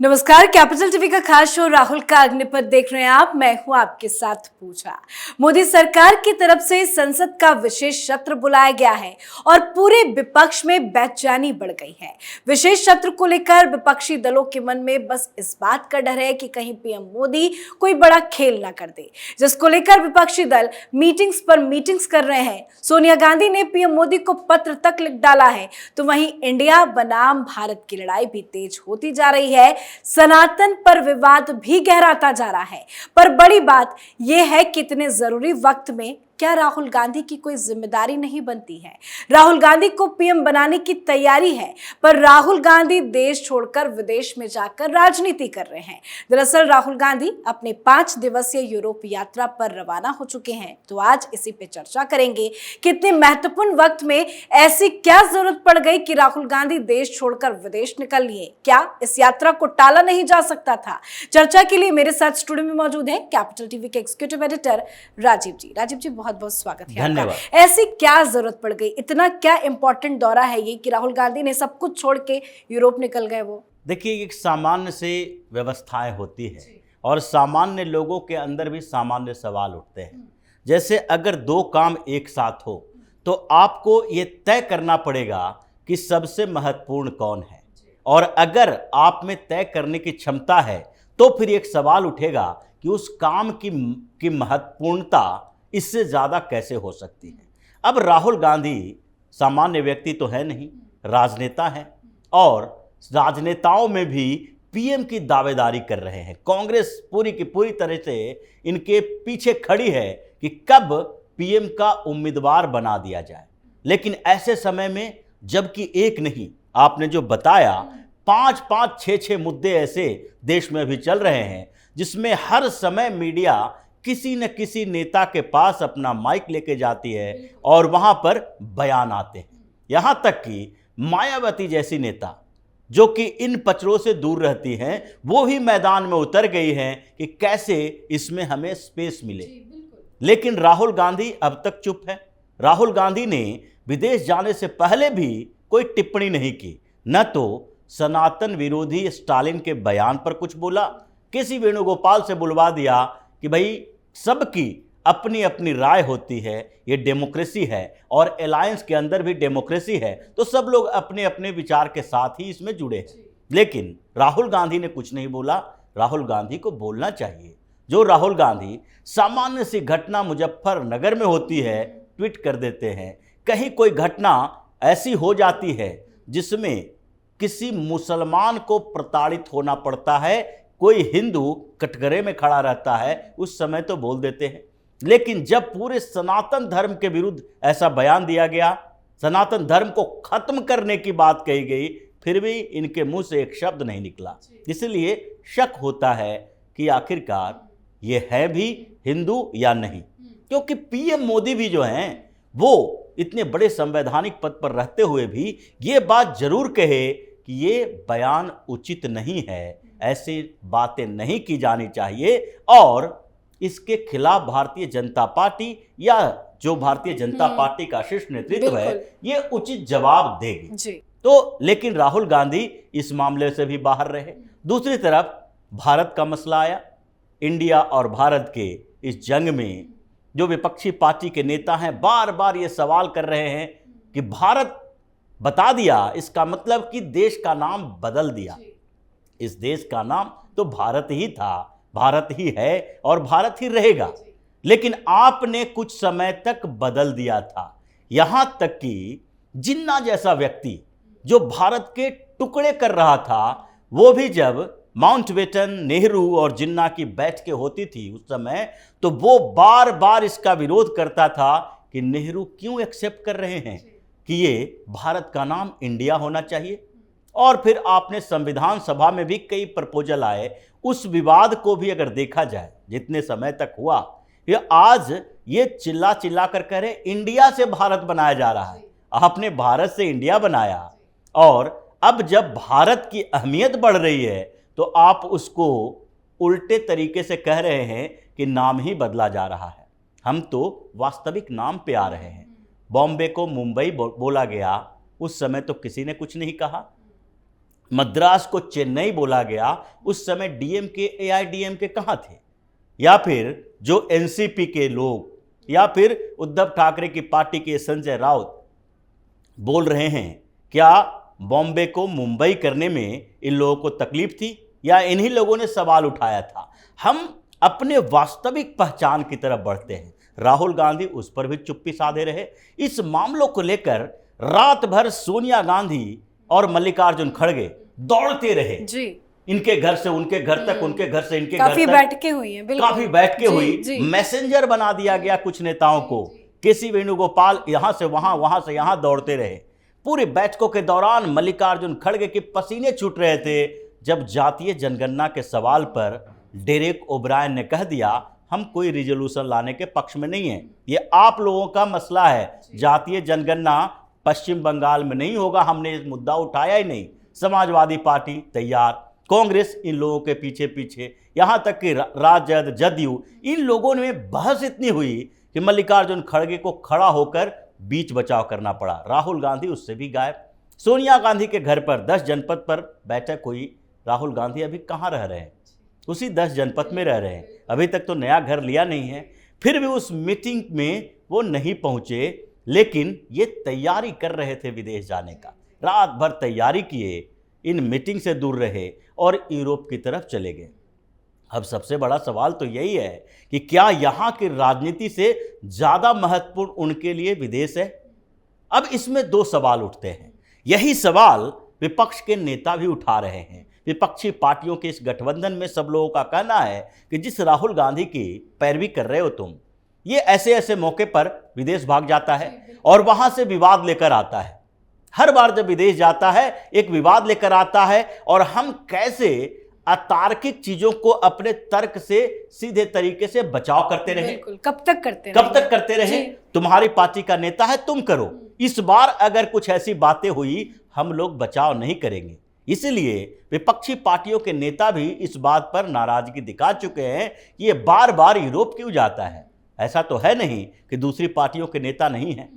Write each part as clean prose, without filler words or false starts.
नमस्कार। Capital TV का खास शो राहुल का अग्निपथ देख रहे हैं आप। मैं हूं आपके साथ पूजा। मोदी सरकार की तरफ से संसद का विशेष सत्र बुलाया गया है और पूरे विपक्ष में बेचैनी बढ़ गई है। विशेष सत्र को लेकर विपक्षी दलों के मन में बस इस बात का डर है कि कहीं पीएम मोदी कोई बड़ा खेल ना कर दे, जिसको लेकर विपक्षी दल मीटिंग्स पर मीटिंग्स कर रहे हैं। सोनिया गांधी ने पीएम मोदी को पत्र तक लिख डाला है, तो वहीं इंडिया बनाम भारत की लड़ाई भी तेज होती जा रही है। सनातन पर विवाद भी गहराता जा रहा है। पर बड़ी बात यह है कि इतने जरूरी वक्त में क्या राहुल गांधी की कोई जिम्मेदारी नहीं बनती है। राहुल गांधी को पीएम बनाने की तैयारी है, पर राहुल गांधी देश छोड़कर विदेश में जाकर राजनीति कर रहे हैं। दरअसल राहुल गांधी अपने 5 दिवसीय यूरोप यात्रा पर रवाना हो चुके हैं। तो आज इसी पे चर्चा करेंगे कि इतने महत्वपूर्ण वक्त में ऐसी क्या जरूरत पड़ गई कि राहुल गांधी देश छोड़कर विदेश निकल लिए। क्या इस यात्रा को टाला नहीं जा सकता था? चर्चा के लिए मेरे साथ स्टूडियो में मौजूद है कैपिटल टीवी के एग्जीक्यूटिव एडिटर राजीव जी। राजीव जी, बहुत बहुत स्वागत है आपका। ऐसी क्या जरूरत पड़ गई, इतना क्या इंपॉर्टेंट दौरा है ये कि राहुल गांधी ने सब कुछ छोड़ के यूरोप निकल गए? वो देखिए, एक सामान्य से व्यवस्थाएं होती है और सामान्य लोगों के अंदर भी सामान्य सवाल उठते हैं। जैसे अगर दो काम एक साथ हो तो आपको ये तय करना पड़ेगा कि सबसे महत्वपूर्ण कौन है, और अगर आप में तय करने की क्षमता है तो फिर एक सवाल उठेगा कि उस काम की महत्वपूर्णता इससे ज़्यादा कैसे हो सकती है। अब राहुल गांधी सामान्य व्यक्ति तो है नहीं, राजनेता हैं, और राजनेताओं में भी पीएम की दावेदारी कर रहे हैं। कांग्रेस पूरी की पूरी तरह से इनके पीछे खड़ी है कि कब पीएम का उम्मीदवार बना दिया जाए। लेकिन ऐसे समय में, जबकि एक नहीं, आपने जो बताया, 5-5, 6-6 मुद्दे ऐसे देश में अभी चल रहे हैं जिसमें हर समय मीडिया किसी न किसी नेता के पास अपना माइक लेके जाती है और वहां पर बयान आते हैं। यहां तक कि मायावती जैसी नेता, जो कि इन पचड़ों से दूर रहती हैं, वो भी मैदान में उतर गई हैं कि कैसे इसमें हमें स्पेस मिले। लेकिन राहुल गांधी अब तक चुप है। राहुल गांधी ने विदेश जाने से पहले भी कोई टिप्पणी नहीं की, न तो सनातन विरोधी स्टालिन के बयान पर कुछ बोला, किसी वेणुगोपाल से बुलवा दिया कि भाई सबकी अपनी अपनी राय होती है, ये डेमोक्रेसी है और अलायंस के अंदर भी डेमोक्रेसी है, तो सब लोग अपने अपने विचार के साथ ही इसमें जुड़े हैं। लेकिन राहुल गांधी ने कुछ नहीं बोला। राहुल गांधी को बोलना चाहिए। जो राहुल गांधी सामान्य सी घटना मुजफ्फरनगर में होती है ट्वीट कर देते हैं, कहीं कोई घटना ऐसी हो जाती है जिसमें किसी मुसलमान को प्रताड़ित होना पड़ता है, कोई हिंदू कटघरे में खड़ा रहता है, उस समय तो बोल देते हैं। लेकिन जब पूरे सनातन धर्म के विरुद्ध ऐसा बयान दिया गया, सनातन धर्म को खत्म करने की बात कही गई, फिर भी इनके मुंह से एक शब्द नहीं निकला। इसलिए शक होता है कि आखिरकार ये है भी हिंदू या नहीं। क्योंकि पीएम मोदी भी जो हैं, वो इतने बड़े संवैधानिक पद पर रहते हुए भी ये बात जरूर कहे कि ये बयान उचित नहीं है, ऐसी बातें नहीं की जानी चाहिए, और इसके खिलाफ भारतीय जनता पार्टी या जो भारतीय जनता पार्टी का शीर्ष नेतृत्व है, ये उचित जवाब देगी जी। तो लेकिन राहुल गांधी इस मामले से भी बाहर रहे। दूसरी तरफ भारत का मसला आया। इंडिया और भारत के इस जंग में जो विपक्षी पार्टी के नेता हैं, बार बार ये सवाल कर रहे हैं कि भारत बता दिया, इसका मतलब कि देश का नाम बदल दिया। इस देश का नाम तो भारत ही था, भारत ही है और भारत ही रहेगा। लेकिन आपने कुछ समय तक बदल दिया था। यहां तक कि जिन्ना जैसा व्यक्ति जो भारत के टुकड़े कर रहा था, वो भी जब माउंटबेटन, नेहरू और जिन्ना की बैठकें होती थी उस समय, तो वो बार बार इसका विरोध करता था कि नेहरू क्यों एक्सेप्ट कर रहे हैं कि ये भारत का नाम इंडिया होना चाहिए। और फिर आपने संविधान सभा में भी कई प्रपोजल आए। उस विवाद को भी अगर देखा जाए, जितने समय तक हुआ, ये आज ये चिल्ला चिल्ला कर कह रहे इंडिया से भारत बनाया जा रहा है। आपने भारत से इंडिया बनाया, और अब जब भारत की अहमियत बढ़ रही है तो आप उसको उल्टे तरीके से कह रहे हैं कि नाम ही बदला जा रहा है। हम तो वास्तविक नाम पे आ रहे हैं। बॉम्बे को मुंबई बोला गया, उस समय तो किसी ने कुछ नहीं कहा। मद्रास को चेन्नई बोला गया, उस समय डीएमके एआईडीएमके कहाँ थे? या फिर जो एनसीपी के लोग या फिर उद्धव ठाकरे की पार्टी के संजय राउत बोल रहे हैं, क्या बॉम्बे को मुंबई करने में इन लोगों को तकलीफ थी या इन्हीं लोगों ने सवाल उठाया था? हम अपने वास्तविक पहचान की तरफ बढ़ते हैं। राहुल गांधी उस पर भी चुप्पी साधे रहे। इस मामलों को लेकर रात भर सोनिया गांधी और मल्लिकार्जुन खड़गे दौड़ते रहे जी। इनके घर से उनके घर तक, उनके घर से इनके घर काफी तक, बैठकें हुई हैं, बिल्कुल काफी बैठकें जी, हुई। जी। मैसेंजर बना दिया गया कुछ नेताओं को। केसी वेणुगोपाल यहां से वहां से यहां दौड़ते रहे। पूरी बैठकों के दौरान मल्लिकार्जुन खड़गे के पसीने छूट रहे थे जब जातीय जनगणना के सवाल पर डेरेक ओब्रायन ने कह दिया, हम कोई रिजोल्यूशन लाने के पक्ष में नहीं है, ये आप लोगों का मसला है, जातीय जनगणना पश्चिम बंगाल में नहीं होगा, हमने इस मुद्दा उठाया ही नहीं। समाजवादी पार्टी तैयार, कांग्रेस इन लोगों के पीछे पीछे, यहां तक कि राजद, जदयू, इन लोगों में बहस इतनी हुई कि मल्लिकार्जुन खड़गे को खड़ा होकर बीच बचाव करना पड़ा। राहुल गांधी उससे भी गायब। सोनिया गांधी के घर पर 10 जनपद पर बैठक हुई। राहुल गांधी अभी कहाँ रह रहे हैं? उसी 10 जनपद में रह रहे हैं। अभी तक तो नया घर लिया नहीं है। फिर भी उस मीटिंग में वो नहीं पहुंचे, लेकिन ये तैयारी कर रहे थे विदेश जाने का। रात भर तैयारी किए, इन मीटिंग से दूर रहे और यूरोप की तरफ चले गए। अब सबसे बड़ा सवाल तो यही है कि क्या यहाँ की राजनीति से ज़्यादा महत्वपूर्ण उनके लिए विदेश है? अब इसमें 2 सवाल उठते हैं। यही सवाल विपक्ष के नेता भी उठा रहे हैं। विपक्षी पार्टियों के इस गठबंधन में सब लोगों का कहना है कि जिस राहुल गांधी की पैरवी कर रहे हो तुम, ये ऐसे ऐसे मौके पर विदेश भाग जाता है और वहां से विवाद लेकर आता है। हर बार जब विदेश जाता है एक विवाद लेकर आता है, और हम कैसे अतार्किक चीजों को अपने तर्क से सीधे तरीके से बचाव करते रहे। बिल्कुल, कब तक करते रहे? तुम्हारी पार्टी का नेता है, तुम करो। इस बार अगर कुछ ऐसी बातें हुई, हम लोग बचाव नहीं करेंगे। इसलिए विपक्षी पार्टियों के नेता भी इस बात पर नाराजगी दिखा चुके हैं कि ये बार बार यूरोप क्यों जाता है। ऐसा तो है नहीं कि दूसरी पार्टियों के नेता नहीं हैं।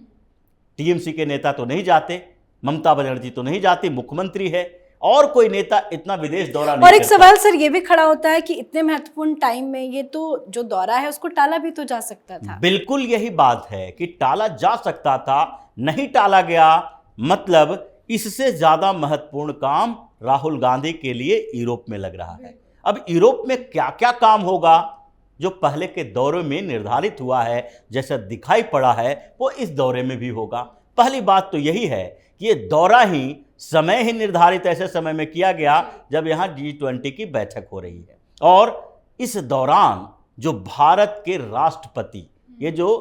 टीएमसी के नेता तो नहीं जाते, ममता बनर्जी तो नहीं जाती, मुख्यमंत्री है, और कोई नेता इतना विदेश दौरा नहीं और एक करता। सवाल सर ये भी खड़ा होता है कि इतने महत्वपूर्ण टाइम में ये तो जो दौरा है उसको टाला भी तो जा सकता था। बिल्कुल यही बात है कि टाला जा सकता था, नहीं टाला गया। मतलब इससे ज्यादा महत्वपूर्ण काम राहुल गांधी के लिए यूरोप में लग रहा है। अब यूरोप में क्या क्या काम होगा जो पहले के दौरे में निर्धारित हुआ है, जैसा दिखाई पड़ा है, वो इस दौरे में भी होगा। पहली बात तो यही है कि ये दौरा ही समय ही निर्धारित ऐसे समय में किया गया जब यहाँ G20 की बैठक हो रही है, और इस दौरान जो भारत के राष्ट्रपति, ये जो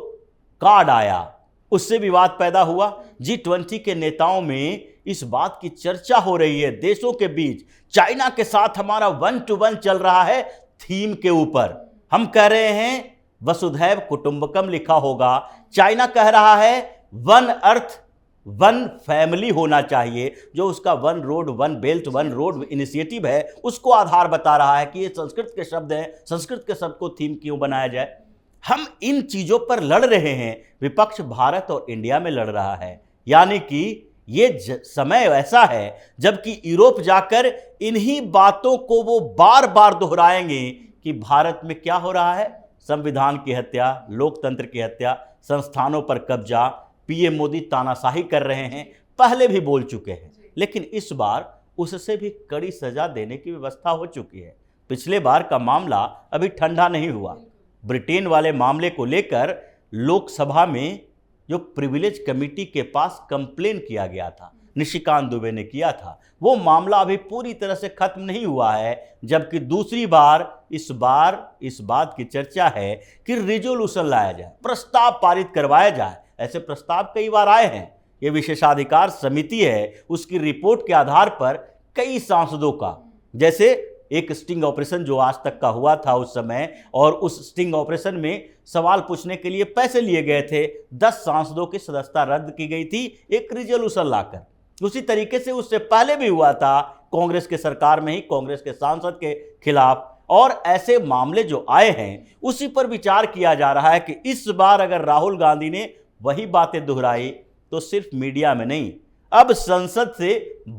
कार्ड आया, उससे विवाद पैदा हुआ। G20 के नेताओं में इस बात की चर्चा हो रही है देशों के बीच, चाइना के साथ हमारा 1-to-1 चल रहा है थीम के ऊपर। हम कह रहे हैं वसुधैव कुटुंबकम लिखा होगा, चाइना कह रहा है वन अर्थ वन फैमिली होना चाहिए, जो उसका one road one belt one road initiative है उसको आधार बता रहा है कि ये संस्कृत के शब्द हैं, संस्कृत के शब्द को थीम क्यों बनाया जाए। हम इन चीज़ों पर लड़ रहे हैं। विपक्ष भारत और इंडिया में लड़ रहा है, यानी कि ये समय ऐसा है जबकि यूरोप जाकर इन्हीं बातों को वो बार बार दोहराएंगे कि भारत में क्या हो रहा है, संविधान की हत्या, लोकतंत्र की हत्या, संस्थानों पर कब्जा, पीएम मोदी तानाशाही कर रहे हैं, पहले भी बोल चुके हैं। लेकिन इस बार उससे भी कड़ी सजा देने की व्यवस्था हो चुकी है। पिछले बार का मामला अभी ठंडा नहीं हुआ। ब्रिटेन वाले मामले को लेकर लोकसभा में जो प्रिविलेज कमेटी के पास कंप्लेन किया गया था, निशिकांत दुबे ने किया था, वो मामला अभी पूरी तरह से खत्म नहीं हुआ है। जबकि दूसरी बार इस बात की चर्चा है कि रिजोल्यूशन लाया जाए, प्रस्ताव पारित करवाया जाए। ऐसे प्रस्ताव कई बार आए हैं। ये विशेषाधिकार समिति है, उसकी रिपोर्ट के आधार पर कई सांसदों का, जैसे एक स्टिंग ऑपरेशन जो आज तक का हुआ था उस समय, और उस स्टिंग ऑपरेशन में सवाल पूछने के लिए पैसे लिए गए थे, 10 सांसदों की सदस्यता रद्द की गई थी एक रिजोल्यूशन लाकर। उसी तरीके से उससे पहले भी हुआ था कांग्रेस के सरकार में ही, कांग्रेस के सांसद के खिलाफ। और ऐसे मामले जो आए हैं उसी पर विचार किया जा रहा है कि इस बार अगर राहुल गांधी ने वही बातें दोहराई तो सिर्फ मीडिया में नहीं, अब संसद से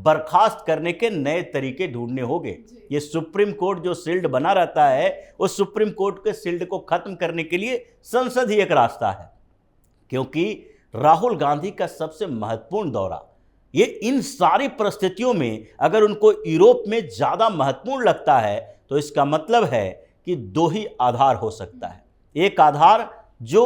बर्खास्त करने के नए तरीके ढूंढने होंगे। ये सुप्रीम कोर्ट जो शील्ड बना रहता है, उस सुप्रीम कोर्ट के शील्ड को खत्म करने के लिए संसद ही एक रास्ता है, क्योंकि राहुल गांधी का सबसे महत्वपूर्ण दौरा, ये इन सारी परिस्थितियों में अगर उनको यूरोप में ज़्यादा महत्वपूर्ण लगता है तो इसका मतलब है कि दो ही आधार हो सकता है। एक आधार जो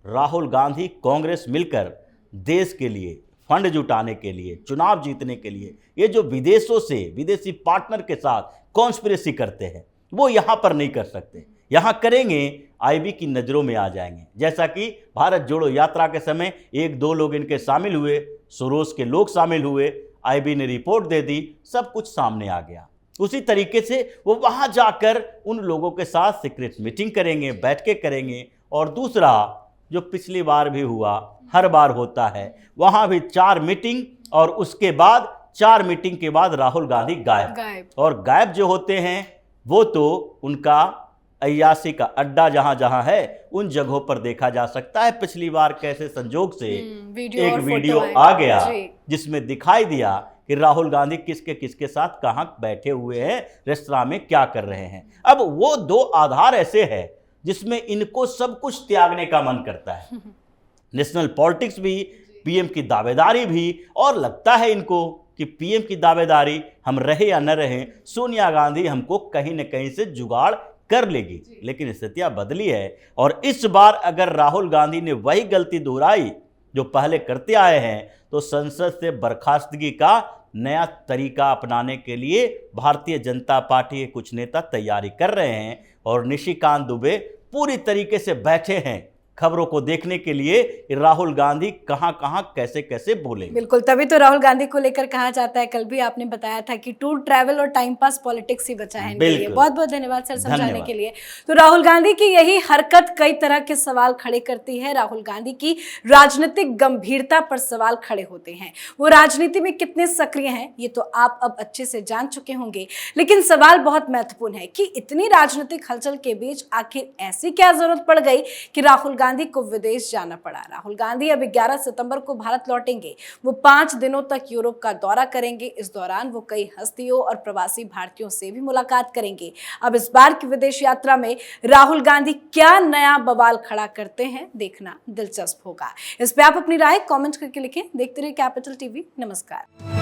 राहुल गांधी कांग्रेस मिलकर देश के लिए फंड जुटाने के लिए, चुनाव जीतने के लिए, ये जो विदेशों से विदेशी पार्टनर के साथ कॉन्स्पिरेसी करते हैं, वो यहाँ पर नहीं कर सकते। यहाँ करेंगे आईबी की नज़रों में आ जाएंगे। जैसा कि भारत जोड़ो यात्रा के समय एक दो लोग इनके शामिल हुए, सोरोस के लोग शामिल हुए, आईबी ने रिपोर्ट दे दी, सब कुछ सामने आ गया। उसी तरीके से वो वहाँ जाकर उन लोगों के साथ सीक्रेट मीटिंग करेंगे, बैठकें करेंगे। और दूसरा, जो पिछली बार भी हुआ, हर बार होता है, वहाँ भी 4 मीटिंग और उसके बाद 4 मीटिंग के बाद राहुल गांधी गायब। और गायब जो होते हैं वो तो उनका अय्याशी का अड्डा जहां जहां है उन जगहों पर देखा जा सकता है। पिछली बार कैसे संजोग से एक वीडियो आ गया जिसमें दिखाई दिया कि राहुल गांधी किसके साथ कहां बैठे हुए हैं, रेस्तरां में क्या कर रहे हैं। अब वो 2 आधार ऐसे हैं जिसमें इनको सब कुछ त्यागने का मन करता है। नेशनल पॉलिटिक्स भी, पीएम की दावेदारी भी, और लगता है इनको कि पीएम की दावेदारी हम रहे या न रहे, सोनिया गांधी हमको कहीं न कहीं से जुगाड़ कर लेगी। लेकिन स्थितियां बदली है और इस बार अगर राहुल गांधी ने वही गलती दोहराई जो पहले करते आए हैं तो संसद से बर्खास्तगी का नया तरीका अपनाने के लिए भारतीय जनता पार्टी के कुछ नेता तैयारी कर रहे हैं। और निशिकांत दुबे पूरी तरीके से बैठे हैं खबरों को देखने के लिए कि राहुल गांधी कहां कहां कैसे कैसे बोले। बिल्कुल, तभी तो राहुल गांधी को लेकर कहा जाता है, कल भी आपने बताया था कि टूर ट्रैवल और टाइम पास पॉलिटिक्स ही बचा है इनके लिए। बहुत बहुत धन्यवाद सर समझाने के लिए। तो राहुल गांधी की यही हरकत कई तरह के सवाल खड़े करती है। राहुल गांधी की राजनीतिक गंभीरता पर सवाल खड़े होते हैं। वो राजनीति में कितने सक्रिय हैं ये तो आप अब अच्छे से जान चुके होंगे, लेकिन सवाल बहुत महत्वपूर्ण है कि इतनी राजनीतिक हलचल के बीच आखिर ऐसी क्या जरूरत पड़ गई कि राहुल गांधी को विदेश जाना पड़ा। राहुल गांधी अब 11 सितंबर को भारत लौटेंगे। वो 5 दिनों तक यूरोप का दौरा करेंगे। इस दौरान वो कई हस्तियों और प्रवासी भारतीयों से भी मुलाकात करेंगे। अब इस बार की विदेश यात्रा में राहुल गांधी क्या नया बवाल खड़ा करते हैं, देखना दिलचस्प होगा। इस पे आप अपनी राय कमेंट करके लिखें। देखते रहिए कैपिटल टीवी। नमस्कार।